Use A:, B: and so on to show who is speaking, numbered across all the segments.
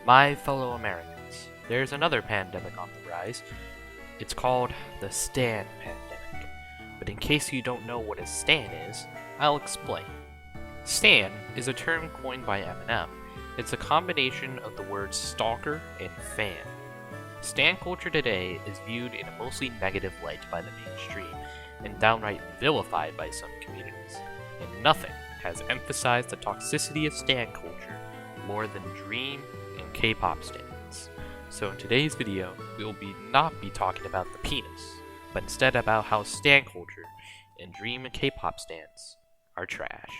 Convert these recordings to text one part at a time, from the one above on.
A: My fellow Americans, there's another pandemic on the rise. It's called the Stan pandemic. But in case you don't know what a Stan is, I'll explain. Stan is a term coined by Eminem. It's a combination of the words stalker and fan. Stan culture today is viewed in a mostly negative light by the mainstream, and downright vilified by some communities. And nothing has emphasized the toxicity of Stan culture more than Dream and K-pop stans. So in today's video, we will not be talking about the penis, but instead about how Stan culture and Dream and K-pop stans are trash.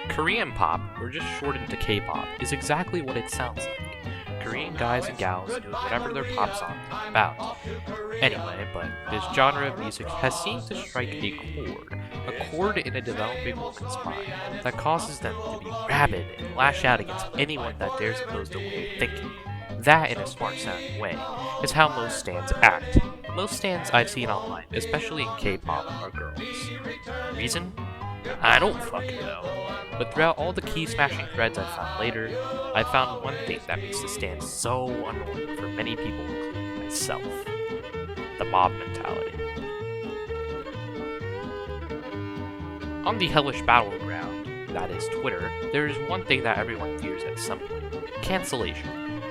A: Korean pop, or just shortened to K-pop, is exactly what it sounds like. Korean guys and gals doing whatever their pop song is about. Anyway, but this genre of music has seemed to strike a chord in a developing woman's mind that causes them to be rabid and lash out against anyone that dares oppose their way of thinking. That, in a smart-sounding way, is how most stans act. Most stans I've seen online, especially in K-pop, are girls. Reason? I don't fucking know. But throughout all the key-smashing threads I found later, I found one thing that makes the stan so annoying for many people, including myself. The mob mentality. On the hellish battleground, that is Twitter, there is one thing that everyone fears at some point. Cancellation.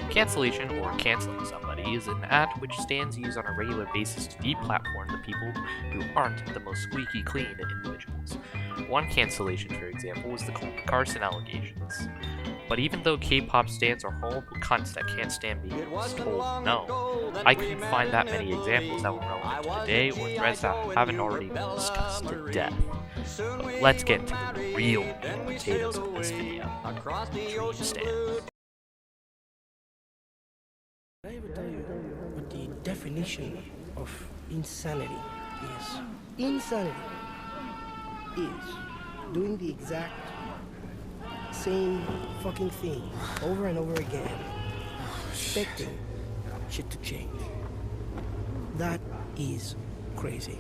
A: Cancellation, or canceling somebody, is an act which stans use on a regular basis to deplatform the people who aren't the most squeaky clean individuals. One cancellation, for example, was the Khloe Carson allegations. But even though K-pop stans are horrible cunts that can't stand being told no, I couldn't find that many examples that were relevant to today or threads that haven't already been discussed to death. But let's get into the real meat and potatoes of this video. Dream stans.
B: I ever tell you what the definition of insanity is? Insanity is doing the exact same fucking thing over and over again, expecting shit to change. That is crazy.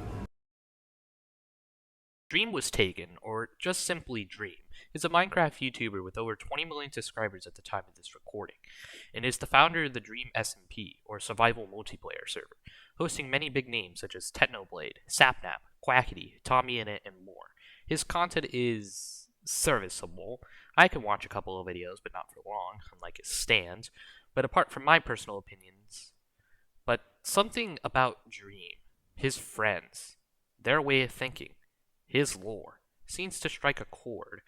A: Dream Was Taken, or just simply Dream, is a Minecraft YouTuber with over 20 million subscribers at the time of this recording, and is the founder of the Dream SMP, or Survival Multiplayer server, hosting many big names such as Technoblade, Sapnap, Quackity, TommyInnit, and more. His content is serviceable. I can watch a couple of videos, but not for long, unlike his stans, but apart from my personal opinions. But something about Dream, his friends, their way of thinking, his lore, seems to strike a chord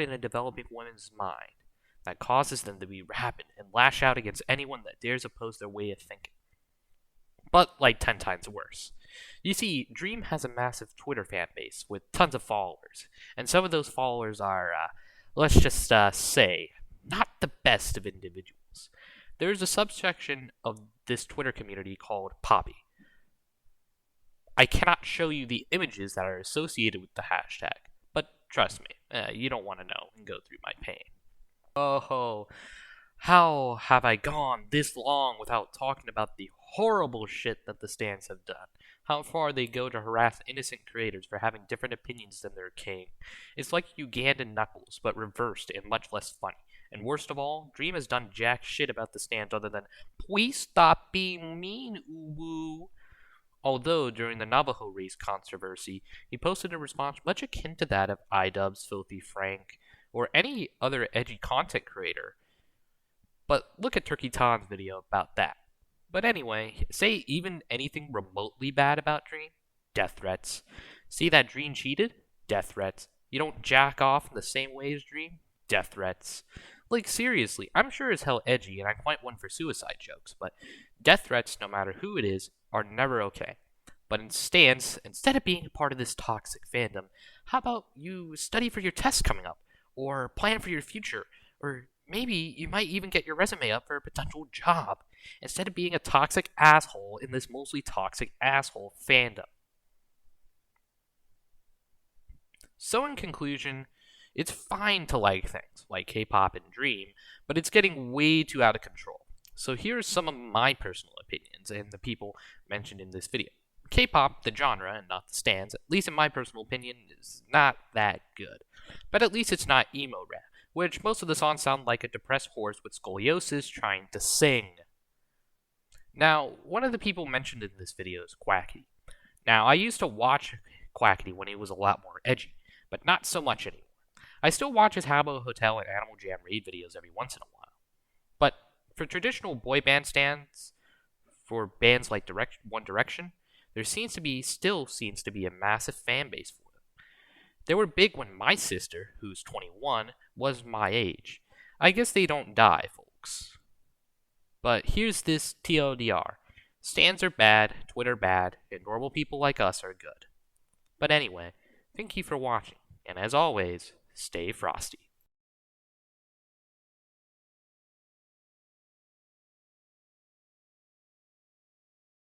A: in a developing woman's mind that causes them to be rabid and lash out against anyone that dares oppose their way of thinking. But like 10 times worse. You see, Dream has a massive Twitter fan base with tons of followers, and some of those followers are, let's just say, not the best of individuals. There's a subsection of this Twitter community called Poppy. I cannot show you the images that are associated with the hashtag, but trust me, you don't want to know and go through my pain. Oh, how have I gone this long without talking about the horrible shit that the stans have done? How far they go to harass innocent creators for having different opinions than their king. It's like Ugandan Knuckles, but reversed and much less funny. And worst of all, Dream has done jack shit about the stans other than, please stop being mean, uwu. Although, during the Navajo race controversy, he posted a response much akin to that of iDubbbz, Filthy Frank, or any other edgy content creator. But look at Turkey Ton's video about that. But anyway, say even anything remotely bad about Dream? Death threats. See that Dream cheated? Death threats. You don't jack off in the same way as Dream? Death threats. Like, seriously, I'm sure as hell edgy, and I'm quite one for suicide jokes, but death threats, no matter who it is, are never okay. But instead of being a part of this toxic fandom, how about you study for your tests coming up, or plan for your future, or maybe you might even get your resume up for a potential job, instead of being a toxic asshole in this mostly toxic asshole fandom. So in conclusion, it's fine to like things like K-pop and Dream, but it's getting way too out of control. So here's some of my personal opinions and the people mentioned in this video. K-pop, the genre and not the stands, at least in my personal opinion, is not that good. But at least it's not emo rap, which most of the songs sound like a depressed horse with scoliosis trying to sing. Now, one of the people mentioned in this video is Quackity. Now, I used to watch Quackity when he was a lot more edgy, but not so much anymore. I still watch his Habbo Hotel and Animal Jam raid videos every once in a while. But for traditional boy band stands, for bands like One Direction, there still seems to be a massive fan base for them. They were big when my sister, who's 21, was my age. I guess they don't die, folks. But here's this TLDR. Stans are bad, Twitter bad, and normal people like us are good. But anyway, thank you for watching, and as always, stay frosty.